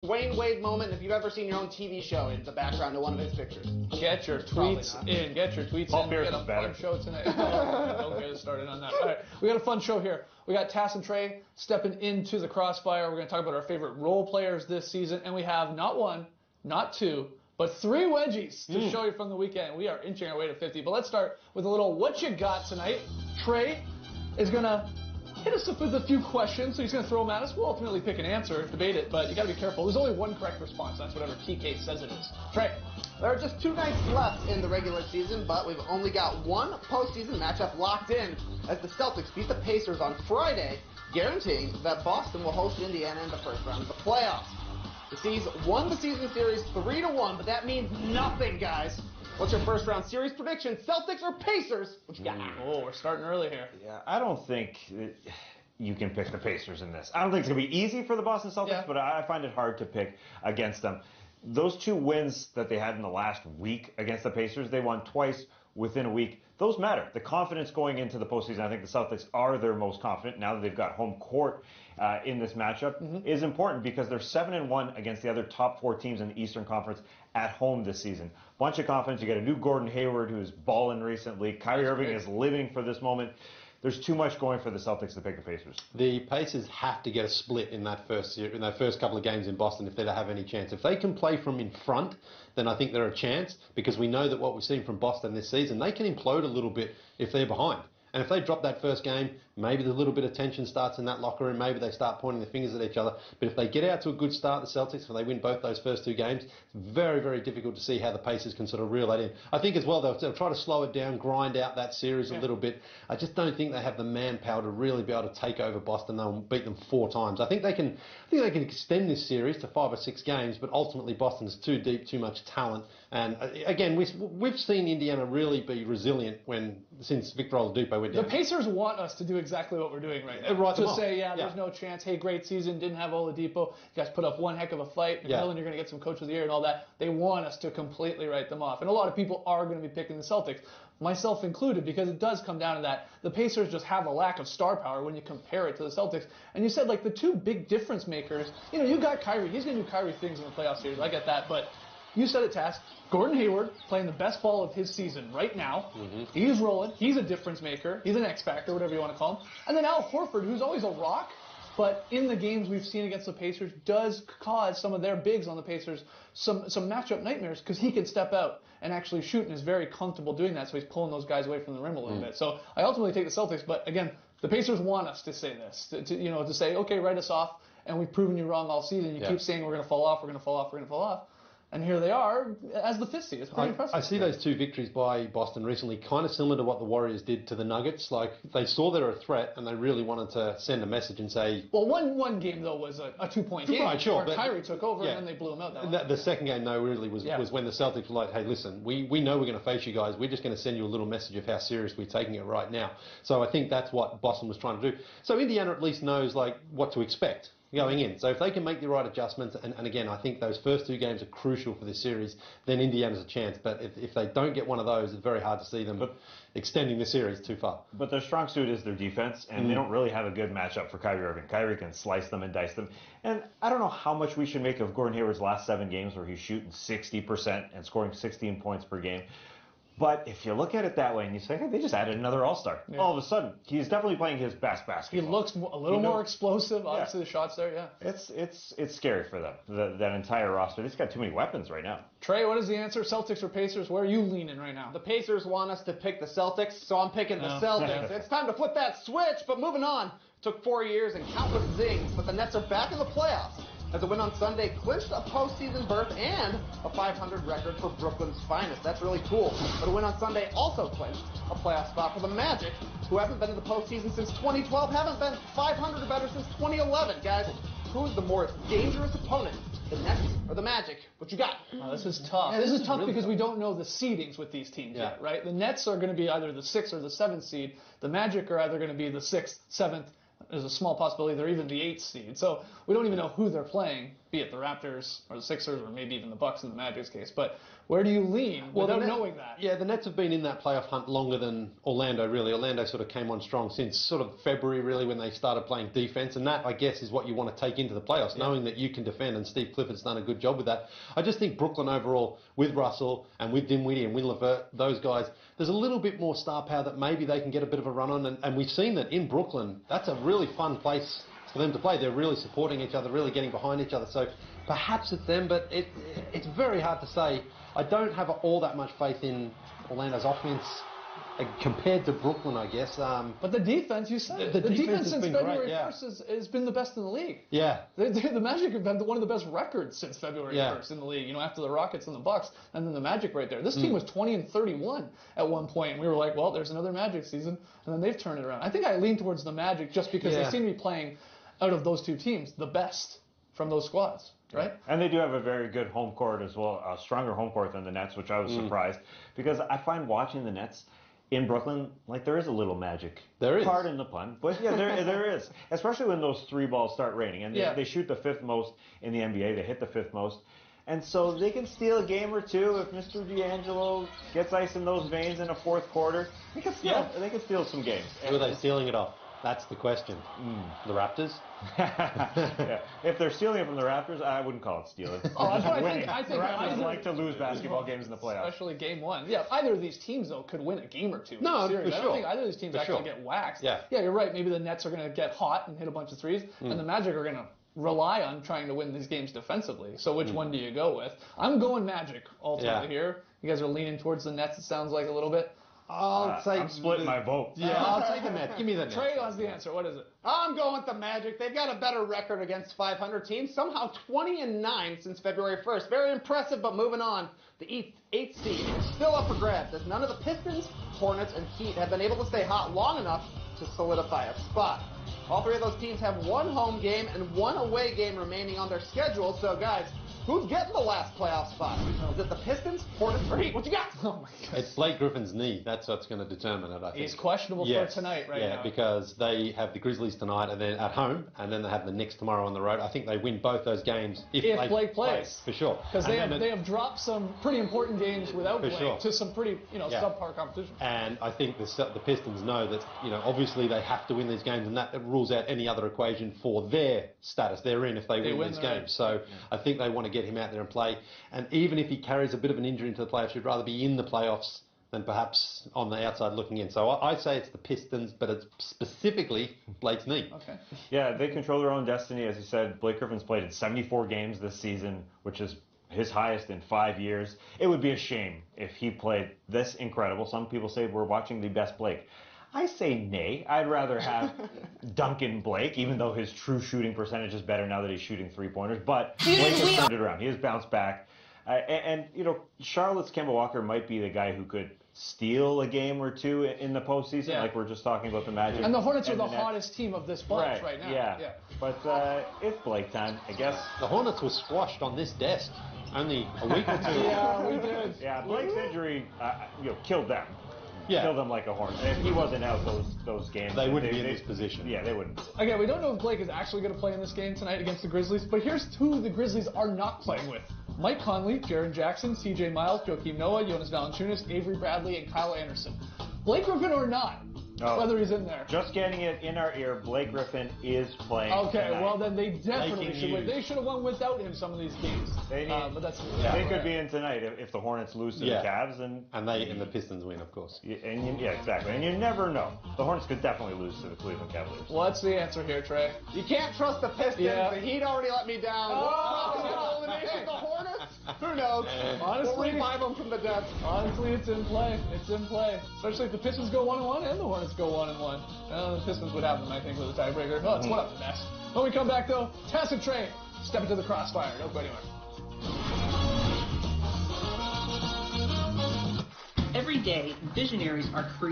Wayne Wade moment if you've ever seen your own TV show in the background of one of his pictures. Get your tweets in. Get your tweets in. We got a fun show tonight. Don't get us started on that. All right, we got a fun show here. We got Tass and Trey stepping into the crossfire. We're going to talk about our favorite role players this season, and we have not one, not two, but 3 wedgies to show you from the weekend. We are inching our way to 50. But let's start with a little what you got tonight. Trey is going to hit us up with a few questions, so he's going to throw them at us. We'll ultimately pick an answer, debate it, but you got to be careful. There's only one correct response. That's whatever TK says it is. Trey. There are just 2 nights left in the regular season, but we've only got one postseason matchup locked in as the Celtics beat the Pacers on Friday, guaranteeing that Boston will host Indiana in the first round of the playoffs. The C's won the season series 3-1, but that means nothing, guys. What's your first round series prediction? Celtics or Pacers? What you got? Oh, we're starting early here. Yeah, I don't think you can pick the Pacers in this. I don't think it's going to be easy for the Boston Celtics, but I find it hard to pick against them. Those 2 wins that they had in the last week against the Pacers, they won twice within a week. Those matter. The confidence going into the postseason, I think the Celtics are their most confident now that they've got home court in this matchup, is important because they're 7-1 against the other top 4 teams in the Eastern Conference at home this season. Bunch of confidence. You got a new Gordon Hayward who's balling recently. Kyrie Irving is living for this moment. There's too much going for the Celtics to pick the Pacers. The Pacers have to get a split in that first couple of games in Boston if they're to have any chance. If they can play from in front, then I think they're a chance, because we know that what we've seen from Boston this season, they can implode a little bit if they're behind. And if they drop that first game, maybe the little bit of tension starts in that locker room. Maybe they start pointing their fingers at each other. But if they get out to a good start, the Celtics, if they win both those first 2 games, it's very, very difficult to see how the Pacers can sort of reel that in. I think as well they'll try to slow it down, grind out that series a little bit. I just don't think they have the manpower to really be able to take over Boston. They'll beat them 4 times. I think they can extend this series to 5 or 6 games, but ultimately Boston's too deep, too much talent. And again, we've seen Indiana really be resilient since Victor Oladipo went down. The Pacers want us to do exactly what we're doing right now. Right, to say, there's no chance. Hey, great season, didn't have Oladipo. You guys put up one heck of a fight. McMillan, you're going to get some Coach of the Year and all that. They want us to completely write them off. And a lot of people are going to be picking the Celtics, myself included, because it does come down to that. The Pacers just have a lack of star power when you compare it to the Celtics. And you said, like, the 2 big difference makers, you got Kyrie. He's going to do Kyrie things in the playoff series. I get that. But you said it, Tass. Gordon Hayward playing the best ball of his season right now. He's rolling. He's a difference maker. He's an X factor, whatever you want to call him. And then Al Horford, who's always a rock, but in the games we've seen against the Pacers does cause some of their bigs on the Pacers some matchup nightmares, because he can step out and actually shoot and is very comfortable doing that. So he's pulling those guys away from the rim a little bit. So I ultimately take the Celtics, but again, the Pacers want us to say this, to say, okay, write us off, and we've proven you wrong all season. You keep saying we're going to fall off, we're going to fall off, we're going to fall off. And here they are as the 5th seed. It's pretty impressive. I see those 2 victories by Boston recently kind of similar to what the Warriors did to the Nuggets. Like, they saw they were a threat and they really wanted to send a message and say... Well, one game, though, was a 2-point game. Right, sure. Where Kyrie took over and then they blew him out. The second game, though, really was when the Celtics were like, hey, listen, we know we're going to face you guys. We're just going to send you a little message of how serious we're taking it right now. So I think that's what Boston was trying to do. So Indiana at least knows, like, what to expect going in. So if they can make the right adjustments, and again, I think those first 2 games are crucial for this series, then Indiana's a chance. But if they don't get one of those, it's very hard to see them extending the series too far. But their strong suit is their defense, and they don't really have a good matchup for Kyrie Irving. Kyrie can slice them and dice them. And I don't know how much we should make of Gordon Hayward's last 7 games where he's shooting 60% and scoring 16 points per game. But if you look at it that way and you say, hey, they just added another All-Star. All of a sudden, he's definitely playing his best basketball. He looks a little more explosive. Obviously, the shots there, It's scary for them, that entire roster. They've got too many weapons right now. Trey, what is the answer? Celtics or Pacers? Where are you leaning right now? The Pacers want us to pick the Celtics, so I'm picking the Celtics. It's time to flip that switch, but moving on. Took 4 years and countless zings, but the Nets are back in the playoffs, as a win on Sunday clinched a postseason berth and a 500 record for Brooklyn's finest. That's really cool. But a win on Sunday also clinched a playoff spot for the Magic, who haven't been in the postseason since 2012, haven't been 500 or better since 2011. Guys, who's the more dangerous opponent, the Nets or the Magic? What you got? Oh, this is tough. This is tough really because we don't know the seedings with these teams yet, right? The Nets are going to be either the 6th or the 7th seed. The Magic are either going to be the 6th, 7th, there's a small possibility they're even the 8th seed. So we don't even know who they're playing, be it the Raptors or the Sixers or maybe even the Bucks in the Magic's case. But where do you lean without knowing that? Yeah, the Nets have been in that playoff hunt longer than Orlando, really. Orlando sort of came on strong since sort of February, really, when they started playing defense. And that, I guess, is what you want to take into the playoffs, knowing that you can defend. And Steve Clifford's done a good job with that. I just think Brooklyn overall, with Russell and with Dinwiddie and Win Levert, those guys, there's a little bit more star power that maybe they can get a bit of a run on. And we've seen that in Brooklyn. That's a really fun place for them to play. They're really supporting each other, really getting behind each other. So perhaps it's them, but it's very hard to say. I don't have all that much faith in Orlando's offense compared to Brooklyn, I guess. But the defense, you said, the defense since February 1st has been the best in the league. Yeah. The Magic have had one of the best records since February 1st in the league, after the Rockets and the Bucks, and then the Magic right there. This team was 20-31 at one point, and we were like, well, there's another Magic season, and then they've turned it around. I think I lean towards the Magic just because they seem to be playing, out of those two teams, the best from those squads. Right? And they do have a very good home court as well, a stronger home court than the Nets, which I was surprised, because I find watching the Nets in Brooklyn, like, there is a little magic. There is. Pardon the pun, but yeah, there is. Especially when those 3 balls start raining, and they shoot the 5th most in the NBA. They hit the 5th most. And so they can steal a game or two if Mr. D'Angelo gets ice in those veins in a 4th quarter. They can steal some games. Who are they stealing it off? That's the question. The Raptors? If they're stealing it from the Raptors, I wouldn't call it stealing. I think the Raptors like to lose basketball games in the playoffs. Especially game 1. Yeah, either of these teams, though, could win a game or two. No, for sure. I don't think either of these teams actually get waxed. Yeah, you're right. Maybe the Nets are going to get hot and hit a bunch of threes, and the Magic are going to rely on trying to win these games defensively. So which one do you go with? I'm going Magic ultimately here. You guys are leaning towards the Nets, it sounds like, a little bit. I'm splitting my vote. Yeah, I'll take the Nets. Give me the Nets. Trey has the answer. What is it? I'm going with the Magic. They've got a better record against 500 teams. Somehow 20-9 since February 1st. Very impressive, but moving on. The 8th seed is still up for grabs, as none of the Pistons, Hornets, and Heat have been able to stay hot long enough to solidify a spot. All 3 of those teams have 1 home game and 1 away game remaining on their schedule. So, guys, who's getting the last playoff spot? Is it the Pistons, Hornets, or Heat? What you got? Oh, my God. It's Blake Griffin's knee. That's what's going to determine it, I think. He's questionable for tonight now. Yeah, because they have the Grizzlies tonight and then at home, and then they have the Knicks tomorrow on the road. I think they win both those games if Blake plays. For sure. Because they have dropped some pretty important games without Blake to some pretty subpar competition. And I think the Pistons know that, obviously they have to win these games, and that rules out any other equation for their status. They're in if they win these games. So I think they want to get him out there and play. And even if he carries a bit of an injury into the playoffs, he'd rather be in the playoffs than perhaps on the outside looking in. So I'd say it's the Pistons, but it's specifically Blake's knee. Okay. Yeah, they control their own destiny. As you said, Blake Griffin's played in 74 games this season, which is his highest in 5 years. It would be a shame if he played this incredible. Some people say we're watching the best Blake. I say nay. I'd rather have Duncan Blake, even though his true shooting percentage is better now that he's shooting 3-pointers. But Blake has turned it around. He has bounced back. And Charlotte's Kemba Walker might be the guy who could steal a game or two in the postseason, like we're just talking about the Magic. And the Hornets are the hottest team of this bunch right now. Yeah. But it's Blake time, I guess. The Hornets were squashed on this desk only a week or two. Yeah, we did. Yeah, Blake's injury killed them. Killed them like a horn. And if he wasn't out those games, they wouldn't be in this position. Yeah, they wouldn't. Again, we don't know if Blake is actually going to play in this game tonight against the Grizzlies, but here's who the Grizzlies are not playing with. Mike Conley, Jaren Jackson, CJ Miles, Joakim Noah, Jonas Valanciunas, Avery Bradley, and Kyle Anderson. Blake Griffin or not, whether he's in there. Just getting it in our ear, Blake Griffin is playing tonight. Well then they definitely should win. They should have won without him some of these games. They could be in tonight if the Hornets lose to the Cavs and the Pistons win, of course. Exactly. And you never know. The Hornets could definitely lose to the Cleveland Cavaliers. What's the answer here, Trey? You can't trust the Pistons. The Heat already let me down. The Hornets? Who knows? Honestly, we'll revive them from the depths. Honestly, it's in play. It's in play. Especially if the Pistons go 1-1 and the Hornets go 1-1. The Pistons would have them, I think, with a tiebreaker. No, it's one up the nest. When we come back, though, Tess and Trey step into the crossfire. Don't go anywhere. Every day, visionaries are creating